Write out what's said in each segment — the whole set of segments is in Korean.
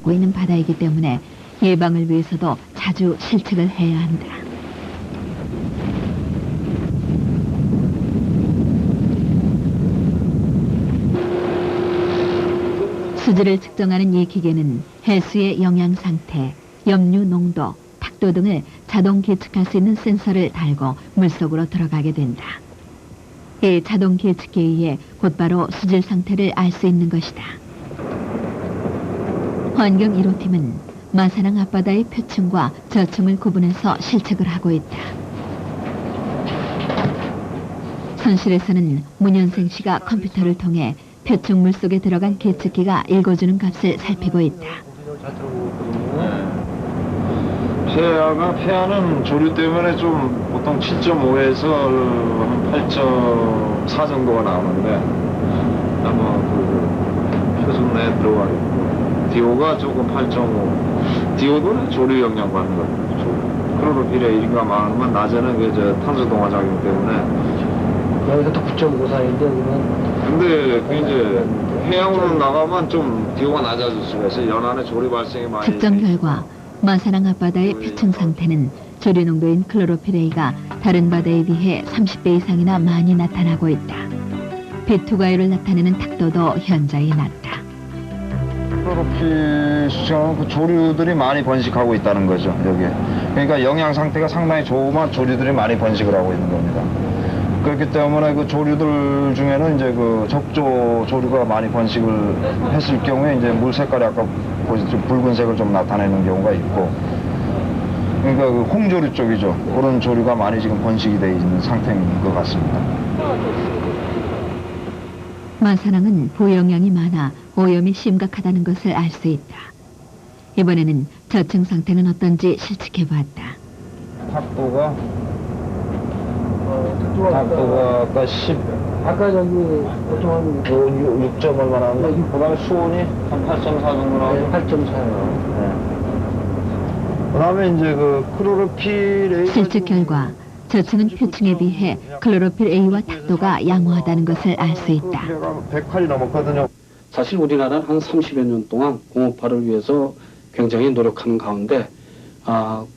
받고 있는 바다이기 때문에 예방을 위해서도 자주 실측을 해야 한다. 수질을 측정하는 이 기계는 해수의 영양 상태, 염류 농도, 탁도 등을 자동 계측할 수 있는 센서를 달고 물속으로 들어가게 된다. 이 자동 계측기에 의해 곧바로 수질 상태를 알 수 있는 것이다. 환경 1호팀은 마산항 앞바다의 표층과 저층을 구분해서 실측을 하고 있다. 선실에서는 문현생 씨가 컴퓨터를 통해 표층 물속에 들어간 계측기가 읽어주는 값을 살피고 있다. 폐하는 조류 때문에 좀 보통 7.5에서 한 8.4 정도가 나오는데 아마 그 표준 내에 들어가 있고 DO가 조금 8.5. DO도 조류 영향 받는 거죠. 클로로필의 일가 많으면 낮에는 그 탄소 동화 작용 때문에 여기서 또 9.54인데 여기는 근데 그 이제 해양으로 나가면 좀 DO가 낮아질 수가 있어요. 연안에 조류 발생이 많이 측정 결과 마산항 앞바다의 표층 상태는 조류 농도인 클로로필A가 다른 바다에 비해 30배 이상이나 많이 나타나고 있다. 배투가율을 나타내는 탁도도 현저히 낮다. 클로로필 수정은 그 조류들이 많이 번식하고 있다는 거죠, 여기에. 그러니까 영양 상태가 상당히 좋으면 조류들이 많이 번식을 하고 있는 겁니다. 그렇기 때문에 그 조류들 중에는 이제 그 적조 조류가 많이 번식을 했을 경우에 이제 물 색깔이 아까 보신 좀 붉은색을 좀 나타내는 경우가 있고, 그러니까 그 홍조류 쪽이죠. 그런 조류가 많이 지금 번식이 되어 있는 상태인 것 같습니다. 마산항은 부영향이 많아 오염이 심각하다는 것을 알 수 있다. 이번에는 저층 상태는 어떤지 실측해봤다. 탁도가 아까 10 아까 저기 보통 한 6점 얼마나 하면 그 다음에 수온이 한 8.4 정도 나오고 8.4요. 그 다음에 이제 그 클로로필 실측 결과 저층은 표층에 비해 클로로필 A와 탁도가 양호하다는 것을 알 수 있다. 108이 넘었거든요. 사실 우리나라는 한 30여 년 동안 공업화를 위해서 굉장히 노력하는 가운데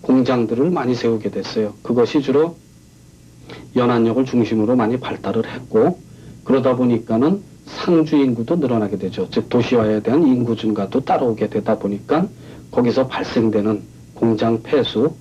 공장들을 많이 세우게 됐어요. 그것이 주로 연안역을 중심으로 많이 발달을 했고, 그러다 보니까는 상주 인구도 늘어나게 되죠. 즉 도시화에 대한 인구 증가도 따라오게 되다 보니까 거기서 발생되는 공장 폐수,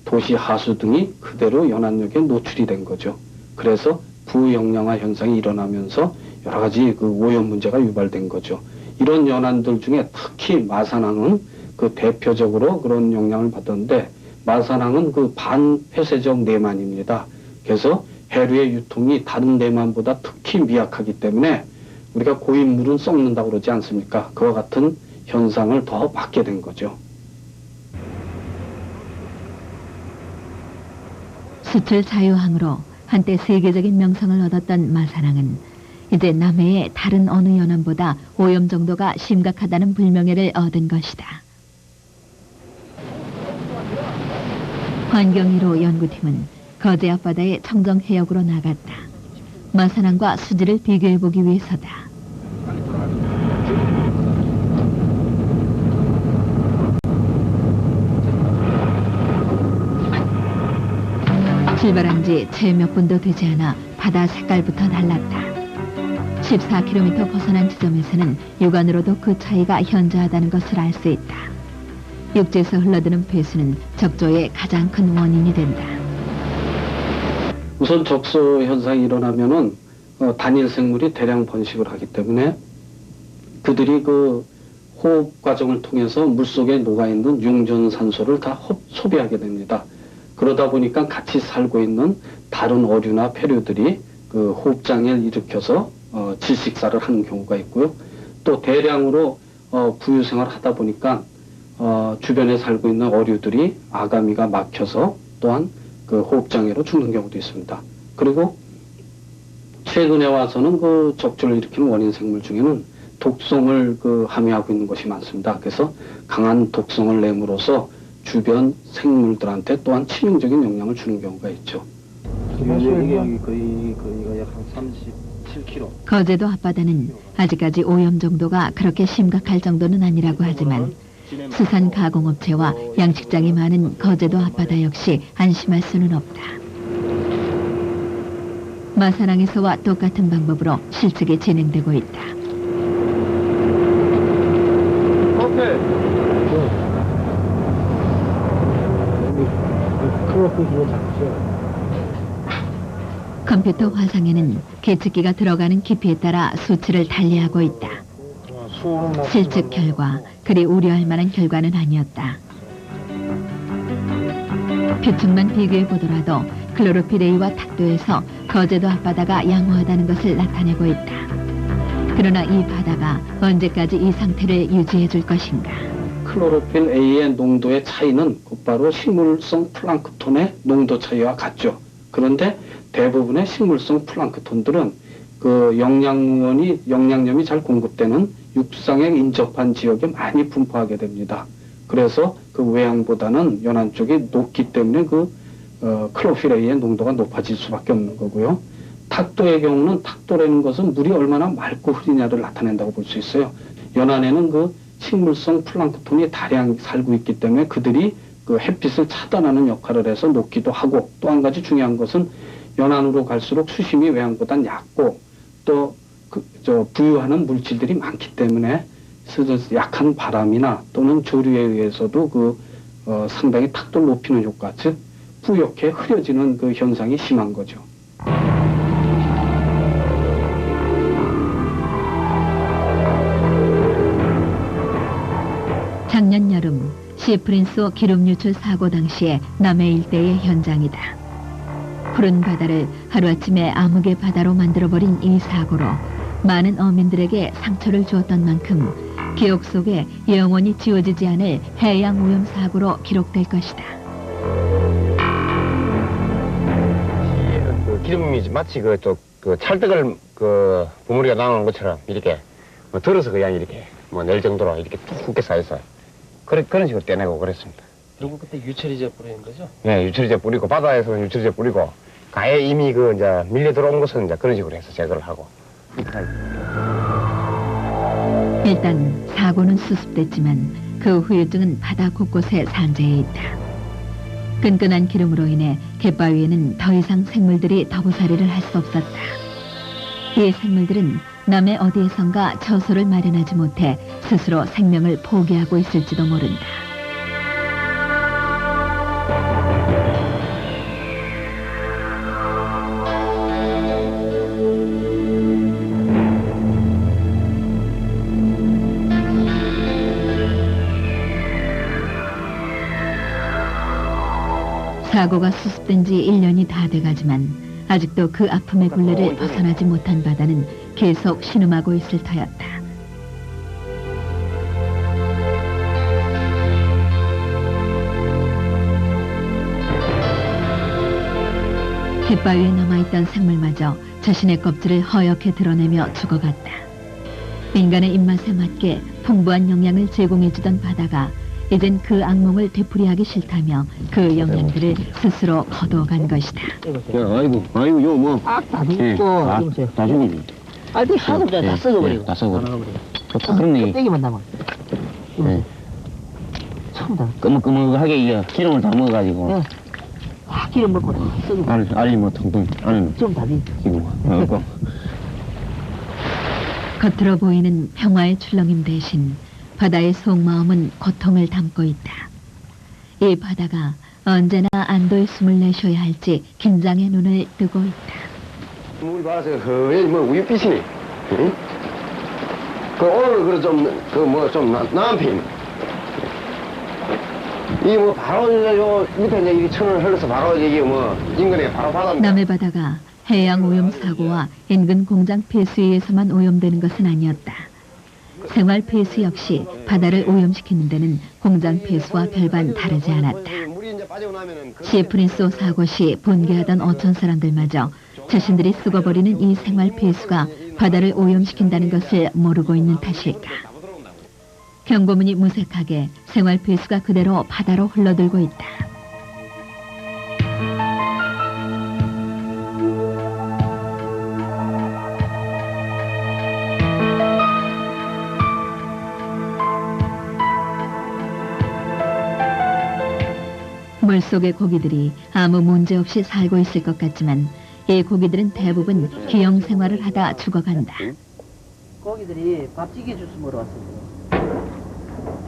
도시 하수 등이 그대로 연안역에 노출이 된 거죠. 그래서 부영양화 현상이 일어나면서 여러 가지 그 오염 문제가 유발된 거죠. 이런 연안들 중에 특히 마산항은 그 대표적으로 그런 영향을 받았는데, 마산항은 그 반폐쇄적 내만입니다. 그래서 해류의 유통이 다른 내만보다 특히 미약하기 때문에 우리가 고인물은 썩는다고 그러지 않습니까? 그와 같은 현상을 더 받게 된 거죠. 수출 자유항으로 한때 세계적인 명성을 얻었던 마산항은 이제 남해의 다른 어느 연안보다 오염 정도가 심각하다는 불명예를 얻은 것이다. 환경 1호 연구팀은 거제 앞바다의 청정 해역으로 나갔다. 마산항과 수질을 비교해보기 위해서다. 출발한 지 채 몇 분도 되지 않아 바다 색깔부터 달랐다. 14km 벗어난 지점에서는 육안으로도 그 차이가 현저하다는 것을 알 수 있다. 육지에서 흘러드는 폐수는 적조의 가장 큰 원인이 된다. 우선 적소 현상이 일어나면은 단일 생물이 대량 번식을 하기 때문에 그들이 그 호흡 과정을 통해서 물속에 녹아있는 융전산소를 다 소비하게 됩니다. 그러다 보니까 같이 살고 있는 다른 어류나 폐류들이 그 호흡장애를 일으켜서 질식사를 하는 경우가 있고요. 또 대량으로 부유생활을 하다 보니까 주변에 살고 있는 어류들이 아가미가 막혀서 또한 그 호흡장애로 죽는 경우도 있습니다. 그리고 최근에 와서는 그 적조를 일으키는 원인 생물 중에는 독성을 함유하고 있는 것이 많습니다. 그래서 강한 독성을 내므로써 주변 생물들한테 또한 치명적인 영향을 주는 경우가 있죠. 이게 거의가 약 한 37km. 거제도 앞바다는 아직까지 오염 정도가 그렇게 심각할 정도는 아니라고 하지만 수산 가공업체와 양식장이 많은 거제도 앞바다 역시 안심할 수는 없다. 마산항에서와 똑같은 방법으로 실측이 진행되고 있다. 클로피로 잡죠. 컴퓨터 화상에는 계측기가 들어가는 깊이에 따라 수치를 달리하고 있다. 실측 결과 그리 우려할 만한 결과는 아니었다. 표층만 비교해 보더라도 클로로필 A와 탁도에서 거제도 앞바다가 양호하다는 것을 나타내고 있다. 그러나 이 바다가 언제까지 이 상태를 유지해 줄 것인가? 클로로필 A의 농도의 차이는 곧바로 식물성 플랑크톤의 농도 차이와 같죠. 그런데 대부분의 식물성 플랑크톤들은 그 영양염이 잘 공급되는 육상에 인접한 지역에 많이 분포하게 됩니다. 그래서 그 외양보다는 연안 쪽이 높기 때문에 클로로필 A의 농도가 높아질 수밖에 없는 거고요. 탁도의 경우는 탁도라는 것은 물이 얼마나 맑고 흐리냐를 나타낸다고 볼 수 있어요. 연안에는 그 식물성 플랑크톤이 다량 살고 있기 때문에 그들이 그 햇빛을 차단하는 역할을 해서 녹기도 하고, 또 한 가지 중요한 것은 연안으로 갈수록 수심이 외양보단 얕고 또 부유하는 물질들이 많기 때문에 약한 바람이나 또는 조류에 의해서도 상당히 탁도를 높이는 효과, 즉 뿌옇게 흐려지는 그 현상이 심한 거죠. 작년 여름 시프린소 기름 유출 사고 당시의 남해 일대의 현장이다. 푸른 바다를 하루아침에 암흑의 바다로 만들어버린 이 사고로 많은 어민들에게 상처를 주었던 만큼 기억 속에 영원히 지워지지 않을 해양 오염 사고로 기록될 것이다. 기름이 마치 찰떡을 버무리가 나오는 것처럼 이렇게 들어서 그냥 이렇게 낼 정도로 이렇게 툭게 쌓여서 그런 식으로 떼내고 그랬습니다. 그리고 그때 유처리제 뿌리는 거죠? 네, 유처리제 뿌리고 바다에서는 유처리제 뿌리고 가에 이미 이제 밀려 들어온 것은 이제 그런 식으로 해서 제거를 하고. 일단 사고는 수습됐지만 그 후유증은 바다 곳곳에 산재해 있다. 끈끈한 기름으로 인해 갯바위에는 더 이상 생물들이 더부살이를 할 수 없었다. 이 생물들은 남해 어디에선가 처소를 마련하지 못해 스스로 생명을 포기하고 있을지도 모른다. 사고가 수습된 지 1년이 다 돼가지만 아직도 그 아픔의 굴레를 벗어나지 못한 바다는 계속 신음하고 있을 터였다. 갯바위에 남아있던 생물마저 자신의 껍질을 허옇게 드러내며 죽어갔다. 인간의 입맛에 맞게 풍부한 영양을 제공해주던 바다가 이젠 그 악몽을 되풀이하기 싫다며 그 영양들을 스스로 거둬간 것이다. 아이고, 요 뭐. 다 죽고. 다 죽이지. 알이 하나도 없잖아. 다 썩어버리고. 다 썩어버리고. 그런 얘기. 껍데기만 남아. 네. 전부 다. 끄먹끄먹하게 이게 기름을 다 먹어가지고. 네. 기름 먹고 다 썩어. 알이 뭐 텅텅, 안에는 좀 다비. 기고. 겉으로 보이는 평화의 출렁임 대신 바다의 속마음은 고통을 담고 있다. 이 바다가 언제나 안도의 숨을 내쉬어야 할지 긴장의 눈을 뜨고 있다. 물이 바라서 허연히 우유빛이니. 응? 오늘 좀 나은 편. 이게 바로 요 밑에 이제 이 천을 흘러서 바로 이게 인근에 바로 바다입니다. 남해 바다가 해양 오염 사고와 인근 공장 폐수에 의해서만 오염되는 것은 아니었다. 생활 폐수 역시 바다를 오염시키는 데는 공장 폐수와 별반 다르지 않았다. 시프린소 사고 시 본계하던 어촌 사람들마저 자신들이 썩어버리는 이 생활 폐수가 바다를 오염시킨다는 것을 모르고 있는 탓일까. 경고문이 무색하게 생활 폐수가 그대로 바다로 흘러들고 있다. 물속의 고기들이 아무 문제 없이 살고 있을 것 같지만 이 고기들은 대부분 기형 생활을 하다 죽어간다. 고기들이 밥찌개 주스 먹으러 왔어요.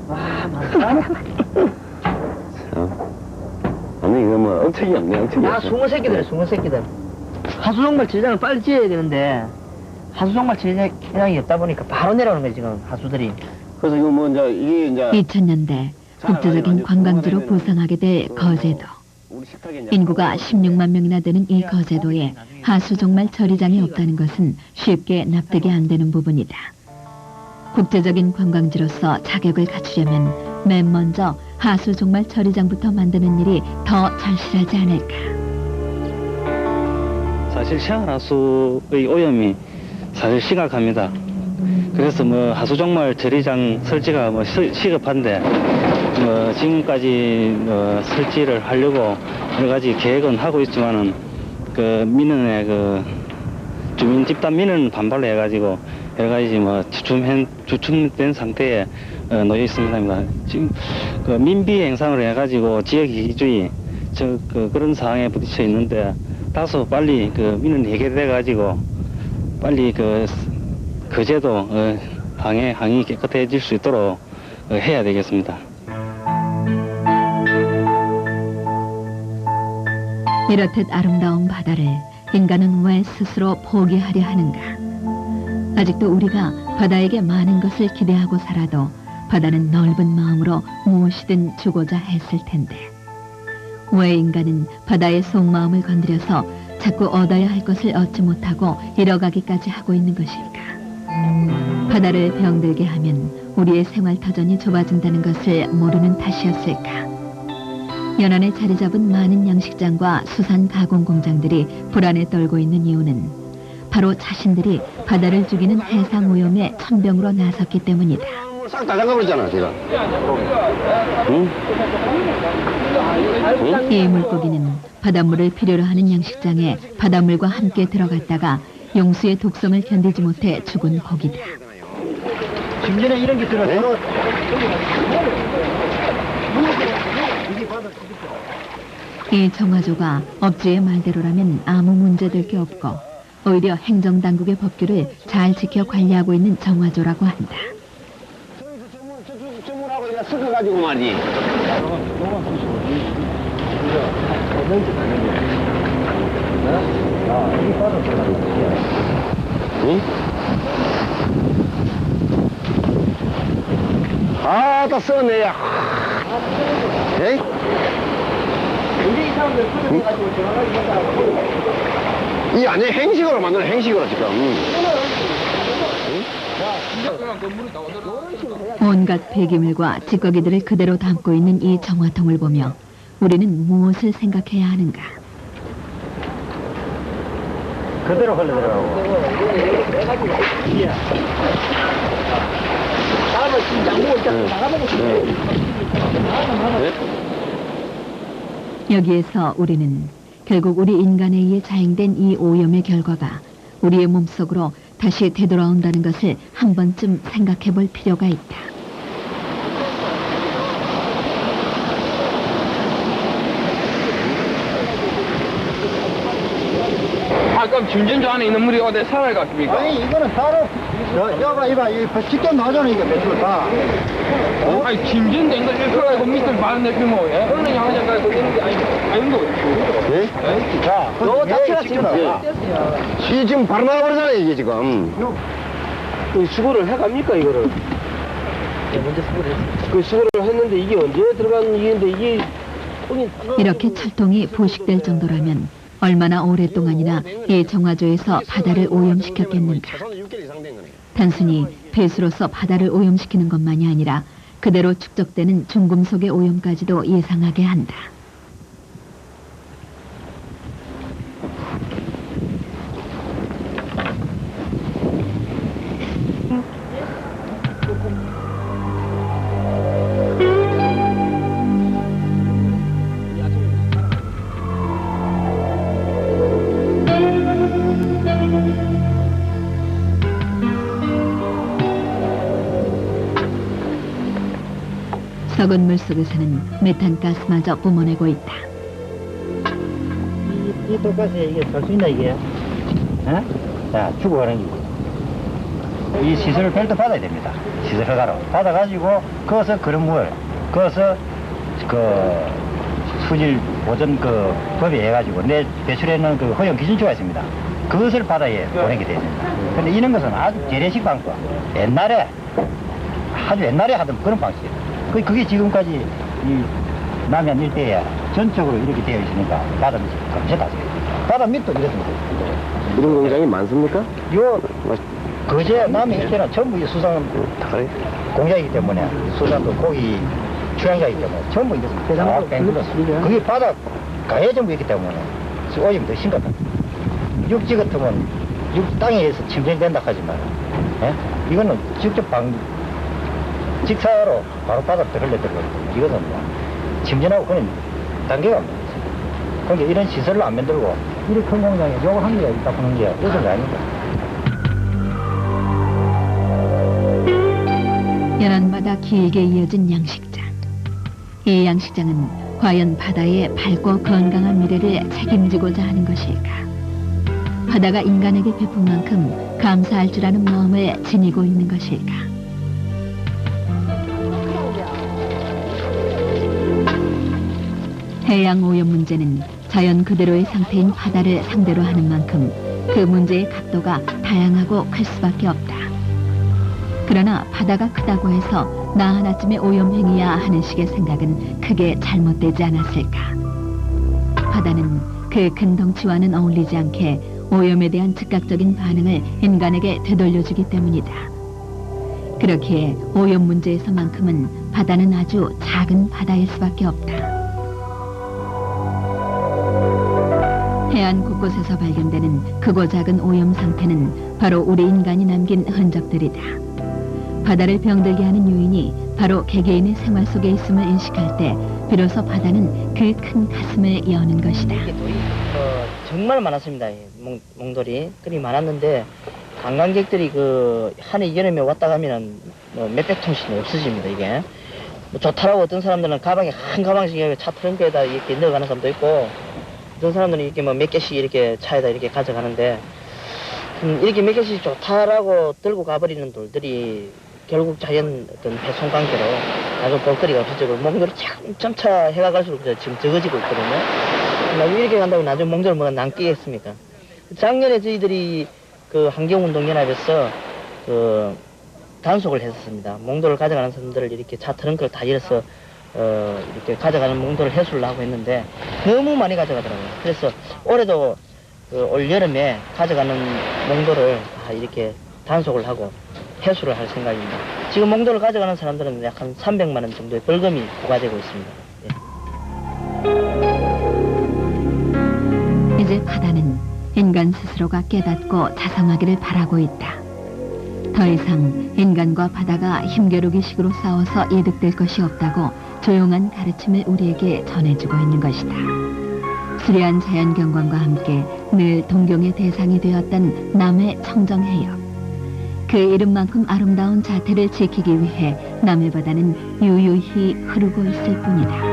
와, 많다. 아니 이거 뭐 억척이 없네 억척이 아, 없어. 숭어 새끼들, 숭어 새끼들. 하수종말 제장을 빨리 지어야 되는데 하수종말 제장이 없다 보니까 바로 내려오는 거예요, 지금 하수들이. 그래서 이거 뭐 이제 이게 이제 2000년대 국제적인 관광지로 부상하게 될 거제도. 우리 식탁에 이제 인구가 16만 명이나 되는 이 거제도에 하수 종말 처리장이 없다는 것은 쉽게 납득이 안 되는 부분이다. 국제적인 관광지로서 자격을 갖추려면 맨 먼저 하수 종말 처리장부터 만드는 일이 더 절실하지 않을까. 사실 시한하수의 오염이 사실 심각합니다. 그래서 뭐 하수종말 처리장 설치가 뭐 시급한데 뭐 지금까지 설치를 하려고 여러 가지 계획은 하고 있지만은 그 민원에 그 주민 집단 민원 반발을 해가지고 여러 가지 뭐 주춤된 상태에 놓여 있습니다. 지금 그 민비 행상을 해가지고 지역 이기주의 그런 상황에 부딪혀 있는데 다소 빨리 그 민원 해결돼 가지고 빨리 그 거제도 항이 깨끗해질 수 있도록 해야 되겠습니다. 이렇듯 아름다운 바다를 인간은 왜 스스로 포기하려 하는가? 아직도 우리가 바다에게 많은 것을 기대하고 살아도 바다는 넓은 마음으로 무엇이든 주고자 했을 텐데 왜 인간은 바다의 속마음을 건드려서 자꾸 얻어야 할 것을 얻지 못하고 잃어가기까지 하고 있는 것일까? 바다를 병들게 하면 우리의 생활터전이 좁아진다는 것을 모르는 탓이었을까? 연안에 자리 잡은 많은 양식장과 수산 가공 공장들이 불안에 떨고 있는 이유는 바로 자신들이 바다를 죽이는 해상 오염의 천병으로 나섰기 때문이다. 싹 다 잠가버렸잖아 제가. 응? 응? 이 물고기는 바닷물을 필요로 하는 양식장에 바닷물과 함께 들어갔다가 용수의 독성을 견디지 못해 죽은 고기다. 중전에 이런 게 들어서 이 정화조가 업주의 말대로라면 아무 문제될 게 없고 오히려 행정당국의 법규를 잘 지켜 관리하고 있는 정화조라고 한다. 전문하고 그냥 섞어가지고 말이지. 응? 아, 다 써네. 에이? 이제 이 사람들 풀려가지고 전화가지고 했다고. 이 안에 행식으로 만드는 행식으로 지금. 온갖 폐기물과 찌꺼기들을 그대로 담고 있는 이 정화통을 보며 우리는 무엇을 생각해야 하는가? 그대로 흘러들어가고. 다음은 지금 장보고 있잖아. 나가보고 싶어. 여기에서 우리는 결국 우리 인간에 의해 자행된 이 오염의 결과가 우리의 몸속으로 다시 되돌아온다는 것을 한 번쯤 생각해 볼 필요가 있다. 아, 그럼 중전조 안에 있는 물이 어디 살아야 같습니까? 아니 이거는 바로 여봐 이봐 이거 직접 나오잖아 이거 배출 다. 아니, 중전된 걸 일컬어가지고 밑을 바른 내피면 예? 그러는 양장가에 그러는 게 아닌 거 같아요. 자, 너 자체가 지금 이 지금 바로 나가버리잖아요, 이게 지금. 그 수거를 해갑니까 이거를? 먼저 수거를 했어. 그 수거를 했는데 이게 언제 들어간 일인데 이게 이렇게 철통이 부식될 정도라면 얼마나 오랫동안이나 이 정화조에서 바다를 오염시켰겠는가. 단순히 폐수로서 바다를 오염시키는 것만이 아니라 그대로 축적되는 중금속의 오염까지도 예상하게 한다. 썩은 물 속에서는 메탄가스마저 뿜어내고 있다. 이 독가스에 이게 살 수 있나, 이게? 어? 자, 죽어가는 게. 이 시설을 별도 받아야 됩니다. 시설 허가로. 받아가지고, 거기서 그런 물, 거기서 수질 보전 법에 해가지고, 내 배출에는 허용 기준표가 있습니다. 그것을 받아야 보내게 되어 있습니다. 근데 이런 것은 아주 재래식 방법. 아주 옛날에 하던 그런 방식이에요. 그게 지금까지 이 남해안 일대에 전적으로 이렇게 되어 있으니까 바다 밑이 검색하세요. 바다 밑도 이렇습니다. 이런 공장이 많습니까? 요 거제 남해 일대는 전부 이 수산 공장이기 때문에 수산도 고기 취향자이기 때문에 전부 이렇습니다. 그게 바다 가해 전부 있기 때문에 오염이 더 심각합니다. 육지 같으면 땅에서 침전된다 하지만 이거는 직접 직사로 바로 바다 들어올려들거든요. 이것은 침전하고 그런 단계가 없는 거죠. 그러니까 이런 시설을 안 만들고 이렇게 큰 공장에 요거 한 개가 있다 보는 게 요즘 아닙니다. 연안 바다 길게 이어진 양식장. 이 양식장은 과연 바다의 밝고 건강한 미래를 책임지고자 하는 것일까? 바다가 인간에게 베푼 만큼 감사할 줄 아는 마음을 지니고 있는 것일까? 해양 오염 문제는 자연 그대로의 상태인 바다를 상대로 하는 만큼 그 문제의 각도가 다양하고 클 수밖에 없다. 그러나 바다가 크다고 해서 나 하나쯤의 오염행위야 하는 식의 생각은 크게 잘못되지 않았을까. 바다는 그 큰 덩치와는 어울리지 않게 오염에 대한 즉각적인 반응을 인간에게 되돌려주기 때문이다. 그렇기에 오염 문제에서만큼은 바다는 아주 작은 바다일 수밖에 없다. 해안 곳곳에서 발견되는 크고 작은 오염 상태는 바로 우리 인간이 남긴 흔적들이다. 바다를 병들게 하는 요인이 바로 개개인의 생활 속에 있음을 인식할 때 비로소 바다는 그 큰 가슴을 여는 것이다. 이게 돌이 정말 많았습니다. 몽돌이 그리 많았는데 관광객들이 한해 여름에 왔다 가면은 몇백 톤씩 없어집니다. 이게 좋다라고 어떤 사람들은 가방에 한 가방씩 차 트렁크에다 이렇게 넣어가는 사람도 있고, 어떤 사람들은 이렇게 몇 개씩 이렇게 차에다 이렇게 가져가는데, 이렇게 몇 개씩 좋다라고 들고 가버리는 돌들이 결국 자연 어떤 배송 관계로 아주 볼거리가 없어지고 몽돌이 점차 해가 갈수록 지금 적어지고 있거든요. 이렇게 간다고 나중에 몽돌을 뭐가 남기겠습니까? 작년에 저희들이 환경운동연합에서 단속을 했었습니다. 몽돌을 가져가는 사람들을 이렇게 차 트렁크를 다 열어서 이렇게 가져가는 몽돌을 해수를 하고 했는데 너무 많이 가져가더라고요. 그래서 올해도 올 여름에 가져가는 몽돌을 다 이렇게 단속을 하고 해수를 할 생각입니다. 지금 몽돌을 가져가는 사람들은 약 한 300만 원 정도의 벌금이 부과되고 있습니다. 예. 이제 바다는 인간 스스로가 깨닫고 자성하기를 바라고 있다. 더 이상 인간과 바다가 힘겨루기식으로 싸워서 이득될 것이 없다고 조용한 가르침을 우리에게 전해주고 있는 것이다. 수려한 자연경관과 함께 늘 동경의 대상이 되었던 남해 청정해역. 그 이름만큼 아름다운 자태를 지키기 위해 남해 바다는 유유히 흐르고 있을 뿐이다.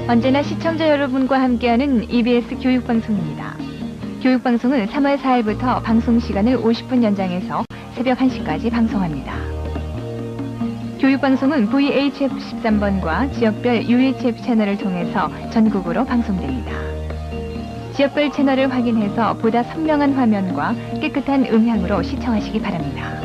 언제나 시청자 여러분과 함께하는 EBS 교육방송입니다. 교육방송은 3월 4일부터 방송 시간을 50분 연장해서 새벽 1시까지 방송합니다. 교육방송은 VHF 13번과 지역별 UHF 채널을 통해서 전국으로 방송됩니다. 지역별 채널을 확인해서 보다 선명한 화면과 깨끗한 음향으로 시청하시기 바랍니다.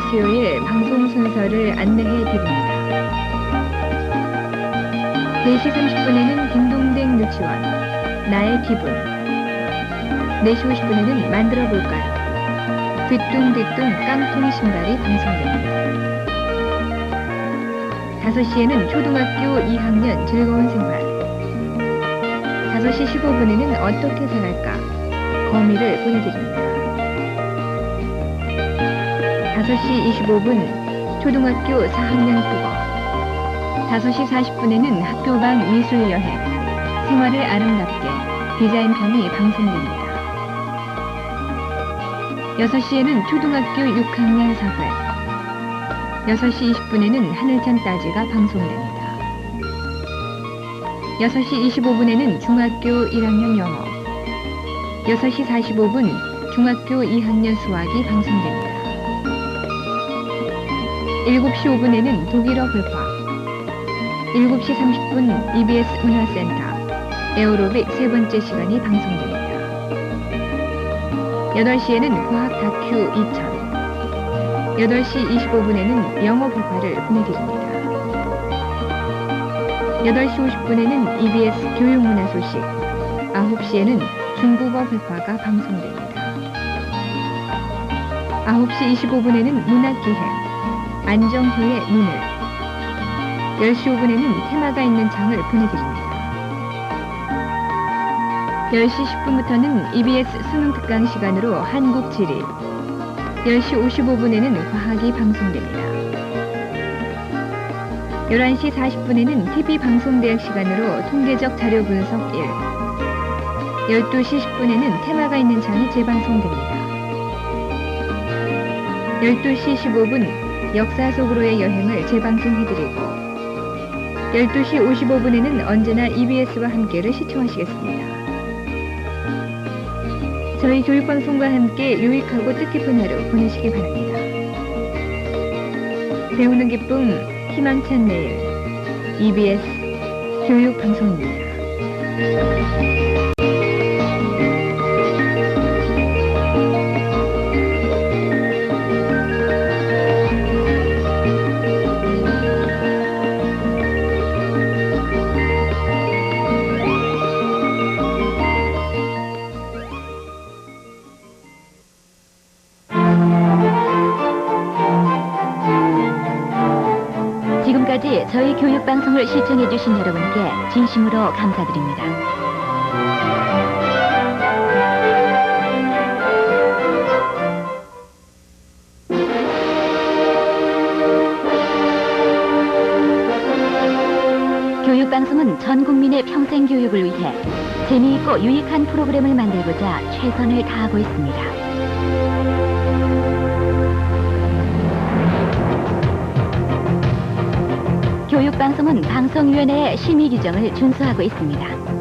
수요일 방송 순서를 안내해 드립니다. 4시 30분에는 딩동댕 유치원, 나의 기분. 4시 50분에는 만들어 볼까요? 뒤뚱뒤뚱 깡통 신발이 방송됩니다. 5시에는 초등학교 2학년 즐거운 생활. 5시 15분에는 어떻게 살할까? 거미를 보내드립니다. 5시 25분 초등학교 4학년 국어. 5시 40분에는 학교방 미술여행, 생활을 아름답게 디자인편이 방송됩니다. 6시에는 초등학교 6학년 사회, 6시 20분에는 하늘천 따지가 방송됩니다. 6시 25분에는 중학교 1학년 영어, 6시 45분 중학교 2학년 수학이 방송됩니다. 7시 5분에는 독일어 회화, 7시 30분 EBS 문화센터 에어로빅 세 번째 시간이 방송됩니다. 8시에는 과학 다큐 2000, 8시 25분에는 영어 회화를 보내드립니다. 8시 50분에는 EBS 교육문화 소식, 9시에는 중국어 회화가 방송됩니다. 9시 25분에는 문학기행, 안정효의 눈을, 10시 5분에는 테마가 있는 장을 보내드립니다. 10시 10분부터는 EBS 수능특강 시간으로 한국 지리, 10시 55분에는 과학이 방송됩니다. 11시 40분에는 TV방송대학 시간으로 통계적 자료 분석 1, 12시 10분에는 테마가 있는 장이 재방송됩니다. 12시 15분 역사 속으로의 여행을 재방송해드리고 12시 55분에는 언제나 EBS와 함께를 시청하시겠습니다. 저희 교육방송과 함께 유익하고 뜻깊은 하루 보내시기 바랍니다. 배우는 기쁨, 희망찬 내일, EBS 교육방송입니다. 지금까지 저희 교육방송을 시청해주신 여러분께 진심으로 감사드립니다. 교육방송은 전 국민의 평생 교육을 위해 재미있고 유익한 프로그램을 만들고자 최선을 다하고 있습니다. 교육방송은 방송위원회의 심의 규정을 준수하고 있습니다.